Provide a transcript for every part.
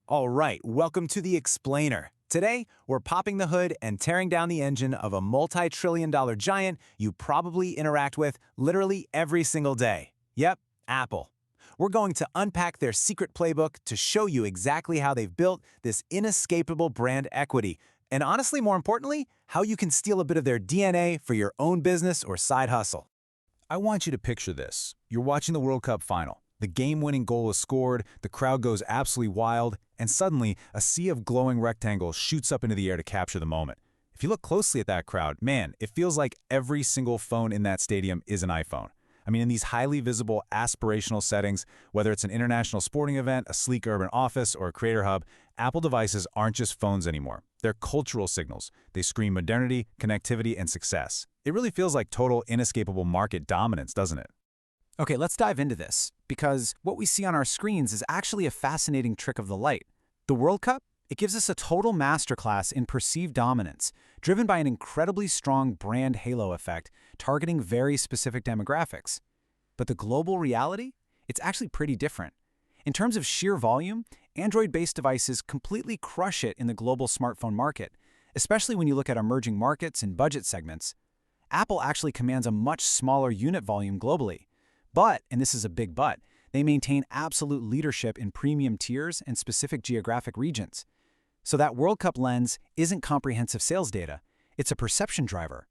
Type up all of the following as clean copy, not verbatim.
All right, welcome to the Explainer. Today, we're popping the hood and tearing down the engine of a multi-trillion-dollar giant you probably interact with literally every single day. Yep, Apple. We're going to unpack their secret playbook to show you exactly how they've built this inescapable brand equity, and honestly, more importantly, how you can steal a bit of their DNA for your own business or side hustle. I want you to picture this. You're watching the World Cup final. The game-winning goal is scored, the crowd goes absolutely wild, and suddenly, a sea of glowing rectangles shoots up into the air to capture the moment. If you look closely at that crowd, man, it feels like every single phone in that stadium is an iPhone. I mean, in these highly visible, aspirational settings, whether it's an international sporting event, a sleek urban office, or a creator hub, Apple devices aren't just phones anymore. They're cultural signals. They scream modernity, connectivity, and success. It really feels like total, inescapable market dominance, doesn't it? Okay, let's dive into this, because what we see on our screens is actually a fascinating trick of the light. The World Cup, it gives us a total masterclass in perceived dominance, driven by an incredibly strong brand halo effect targeting very specific demographics. But the global reality? It's actually pretty different. In terms of sheer volume, Android-based devices completely crush it in the global smartphone market, especially when you look at emerging markets and budget segments. Apple actually commands a much smaller unit volume globally. But, and this is a big but, they maintain absolute leadership in premium tiers and specific geographic regions. So that World Cup lens isn't comprehensive sales data, it's a perception driver.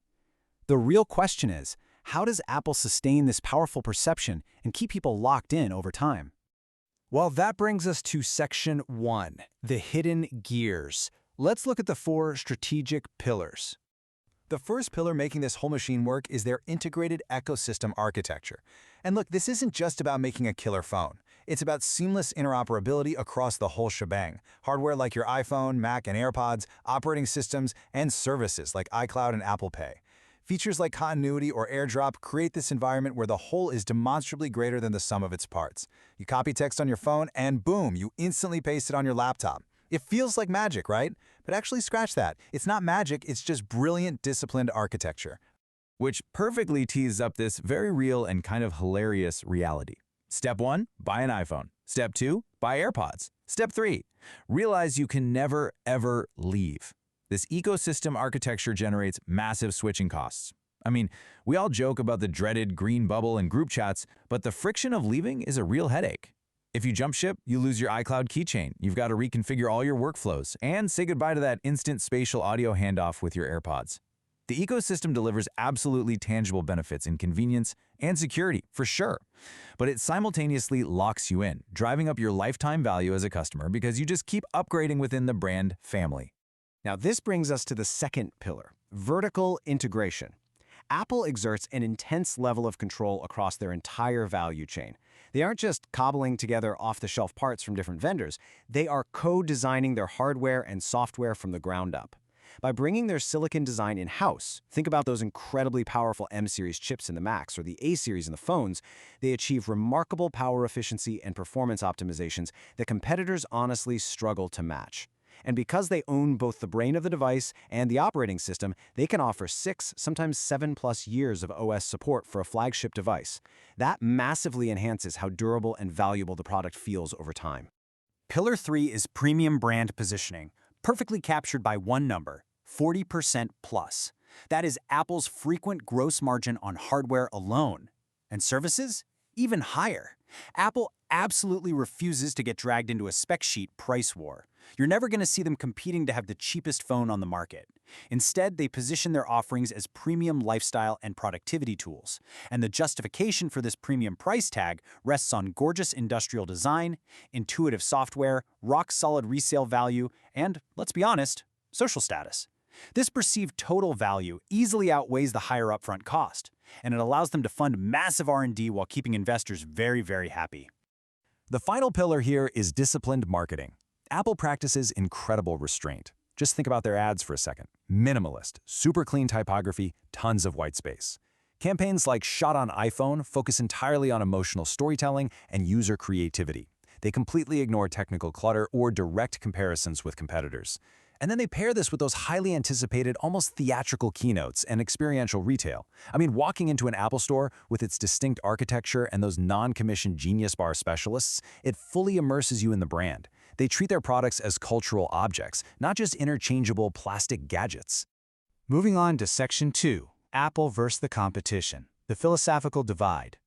The real question is, how does Apple sustain this powerful perception and keep people locked in over time? Well, that brings us to Section 1, the hidden gears. Let's look at the 4 strategic pillars. The first pillar making this whole machine work is their integrated ecosystem architecture. And look, this isn't just about making a killer phone. It's about seamless interoperability across the whole shebang. Hardware like your iPhone, Mac, and AirPods, operating systems, and services like iCloud and Apple Pay. Features like continuity or AirDrop create this environment where the whole is demonstrably greater than the sum of its parts. You copy text on your phone, and boom, you instantly paste it on your laptop. It feels like magic, right? But actually scratch that. It's not magic, it's just brilliant, disciplined architecture. Which perfectly tees up this very real and kind of hilarious reality. Step 1, buy an iPhone. Step 2, buy AirPods. Step 3, realize you can never, ever leave. This ecosystem architecture generates massive switching costs. I mean, we all joke about the dreaded green bubble in group chats, but the friction of leaving is a real headache. If you jump ship, you lose your iCloud keychain. You've got to reconfigure all your workflows and say goodbye to that instant spatial audio handoff with your AirPods. The ecosystem delivers absolutely tangible benefits in convenience and security, for sure. But it simultaneously locks you in, driving up your lifetime value as a customer because you just keep upgrading within the brand family. Now, this brings us to the second pillar, vertical integration. Apple exerts an intense level of control across their entire value chain. They aren't just cobbling together off-the-shelf parts from different vendors, they are co-designing their hardware and software from the ground up. By bringing their silicon design in-house, think about those incredibly powerful M-series chips in the Macs or the A-series in the phones, they achieve remarkable power efficiency and performance optimizations that competitors honestly struggle to match. And because they own both the brain of the device and the operating system, they can offer 6, sometimes 7+ years of OS support for a flagship device. That massively enhances how durable and valuable the product feels over time. Pillar 3 is premium brand positioning, perfectly captured by one number, 40% plus. That is Apple's frequent gross margin on hardware alone. And services? Even higher. Apple absolutely refuses to get dragged into a spec sheet price war. You're never going to see them competing to have the cheapest phone on the market. Instead, they position their offerings as premium lifestyle and productivity tools. And the justification for this premium price tag rests on gorgeous industrial design, intuitive software, rock-solid resale value, and, let's be honest, social status. This perceived total value easily outweighs the higher upfront cost, and it allows them to fund massive R&D while keeping investors very, very happy. The final pillar here is disciplined marketing. Apple practices incredible restraint. Just think about their ads for a second. Minimalist, super clean typography, tons of white space. Campaigns like Shot on iPhone focus entirely on emotional storytelling and user creativity. They completely ignore technical clutter or direct comparisons with competitors. And then they pair this with those highly anticipated, almost theatrical keynotes and experiential retail. I mean, walking into an Apple store with its distinct architecture and those non-commissioned Genius Bar specialists, it fully immerses you in the brand. They treat their products as cultural objects, not just interchangeable plastic gadgets. Moving on to Section 2, Apple versus the competition, the philosophical divide.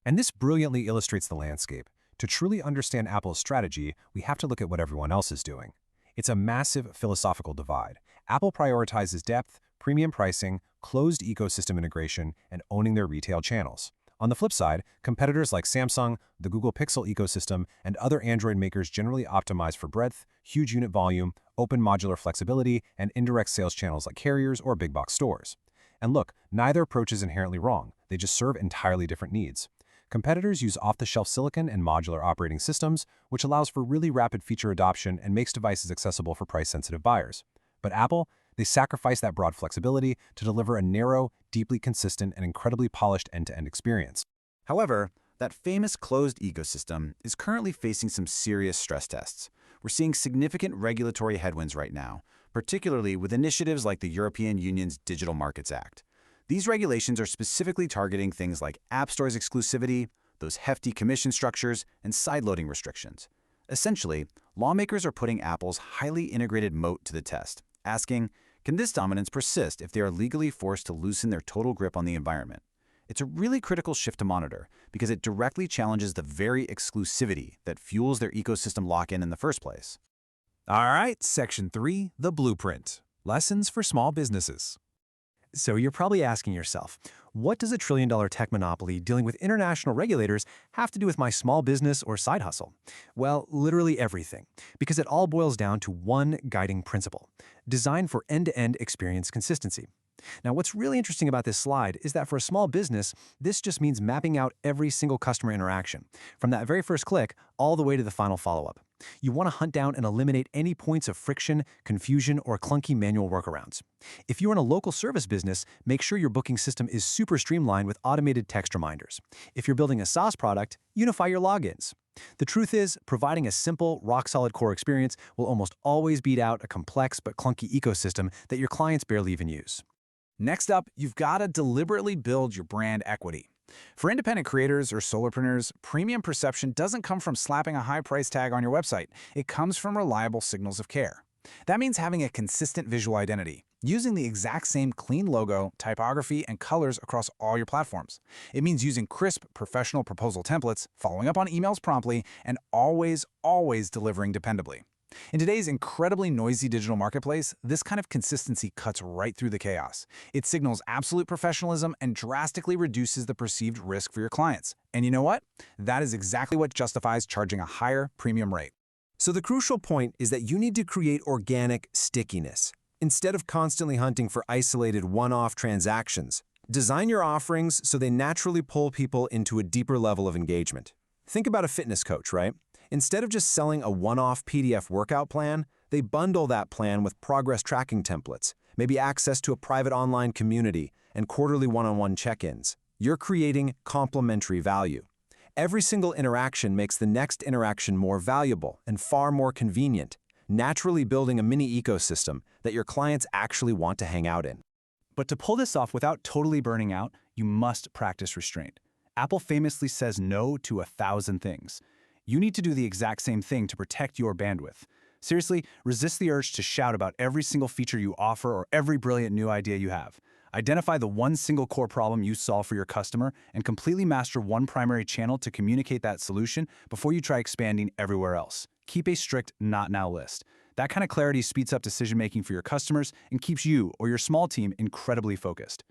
And this brilliantly illustrates the landscape. To truly understand Apple's strategy, we have to look at what everyone else is doing. It's a massive philosophical divide. Apple prioritizes depth, premium pricing, closed ecosystem integration, and owning their retail channels. On the flip side, competitors like Samsung, the Google Pixel ecosystem, and other Android makers generally optimize for breadth, huge unit volume, open modular flexibility, and indirect sales channels like carriers or big box stores. And look, neither approach is inherently wrong. They just serve entirely different needs. Competitors use off-the-shelf silicon and modular operating systems, which allows for really rapid feature adoption and makes devices accessible for price-sensitive buyers. But Apple, they sacrifice that broad flexibility to deliver a narrow, deeply consistent, and incredibly polished end-to-end experience. However, that famous closed ecosystem is currently facing some serious stress tests. We're seeing significant regulatory headwinds right now, particularly with initiatives like the European Union's Digital Markets Act. These regulations are specifically targeting things like App Store's exclusivity, those hefty commission structures, and sideloading restrictions. Essentially, lawmakers are putting Apple's highly integrated moat to the test, asking, can this dominance persist if they are legally forced to loosen their total grip on the environment? It's a really critical shift to monitor because it directly challenges the very exclusivity that fuels their ecosystem lock-in the first place. All right, Section 3, the blueprint. Lessons for small businesses. So you're probably asking yourself, what does a trillion-dollar tech monopoly dealing with international regulators have to do with my small business or side hustle? Well, literally everything, because it all boils down to one guiding principle: design for end-to-end experience consistency. Now, what's really interesting about this slide is that for a small business, this just means mapping out every single customer interaction, from that very first click all the way to the final follow-up. You want to hunt down and eliminate any points of friction, confusion, or clunky manual workarounds. If you run a local service business, make sure your booking system is super streamlined with automated text reminders. If you're building a SaaS product, unify your logins. The truth is, providing a simple, rock-solid core experience will almost always beat out a complex but clunky ecosystem that your clients barely even use. Next up, you've got to deliberately build your brand equity. For independent creators or solopreneurs, premium perception doesn't come from slapping a high price tag on your website. It comes from reliable signals of care. That means having a consistent visual identity, using the exact same clean logo, typography, and colors across all your platforms. It means using crisp, professional proposal templates, following up on emails promptly, and always delivering dependably. In today's incredibly noisy digital marketplace, this kind of consistency cuts right through the chaos. It signals absolute professionalism and drastically reduces the perceived risk for your clients. And you know what? That is exactly what justifies charging a higher premium rate. So the crucial point is that you need to create organic stickiness. Instead of constantly hunting for isolated one-off transactions, design your offerings so they naturally pull people into a deeper level of engagement. Think about a fitness coach, right? Instead of just selling a one-off PDF workout plan, they bundle that plan with progress tracking templates, maybe access to a private online community, and quarterly one-on-one check-ins. You're creating complementary value. Every single interaction makes the next interaction more valuable and far more convenient, naturally building a mini ecosystem that your clients actually want to hang out in. But to pull this off without totally burning out, you must practice restraint. Apple famously says no to 1,000 things. You need to do the exact same thing to protect your bandwidth. Seriously, resist the urge to shout about every single feature you offer or every brilliant new idea you have. Identify the one single core problem you solve for your customer and completely master one primary channel to communicate that solution before you try expanding everywhere else. Keep a strict not now list. That kind of clarity speeds up decision-making for your customers and keeps you or your small team incredibly focused.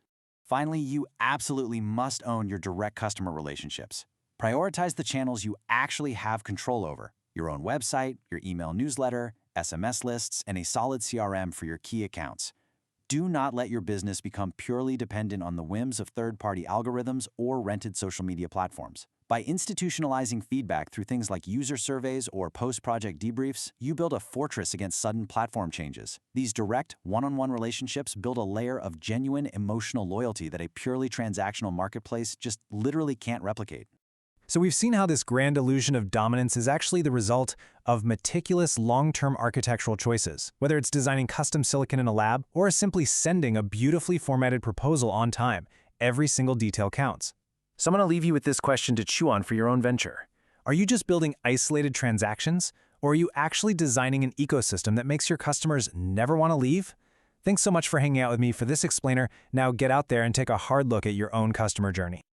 Finally, you absolutely must own your direct customer relationships. Prioritize the channels you actually have control over: your own website, your email newsletter, SMS lists, and a solid CRM for your key accounts. Do not let your business become purely dependent on the whims of third-party algorithms or rented social media platforms. By institutionalizing feedback through things like user surveys or post-project debriefs, you build a fortress against sudden platform changes. These direct, one-on-one relationships build a layer of genuine emotional loyalty that a purely transactional marketplace just literally can't replicate. So we've seen how this grand illusion of dominance is actually the result of meticulous long-term architectural choices, whether it's designing custom silicon in a lab or simply sending a beautifully formatted proposal on time. Every single detail counts. So I'm going to leave you with this question to chew on for your own venture. Are you just building isolated transactions, Or are you actually designing an ecosystem that makes your customers never want to leave? Thanks so much for hanging out with me for this explainer. Now get out there and take a hard look at your own customer journey.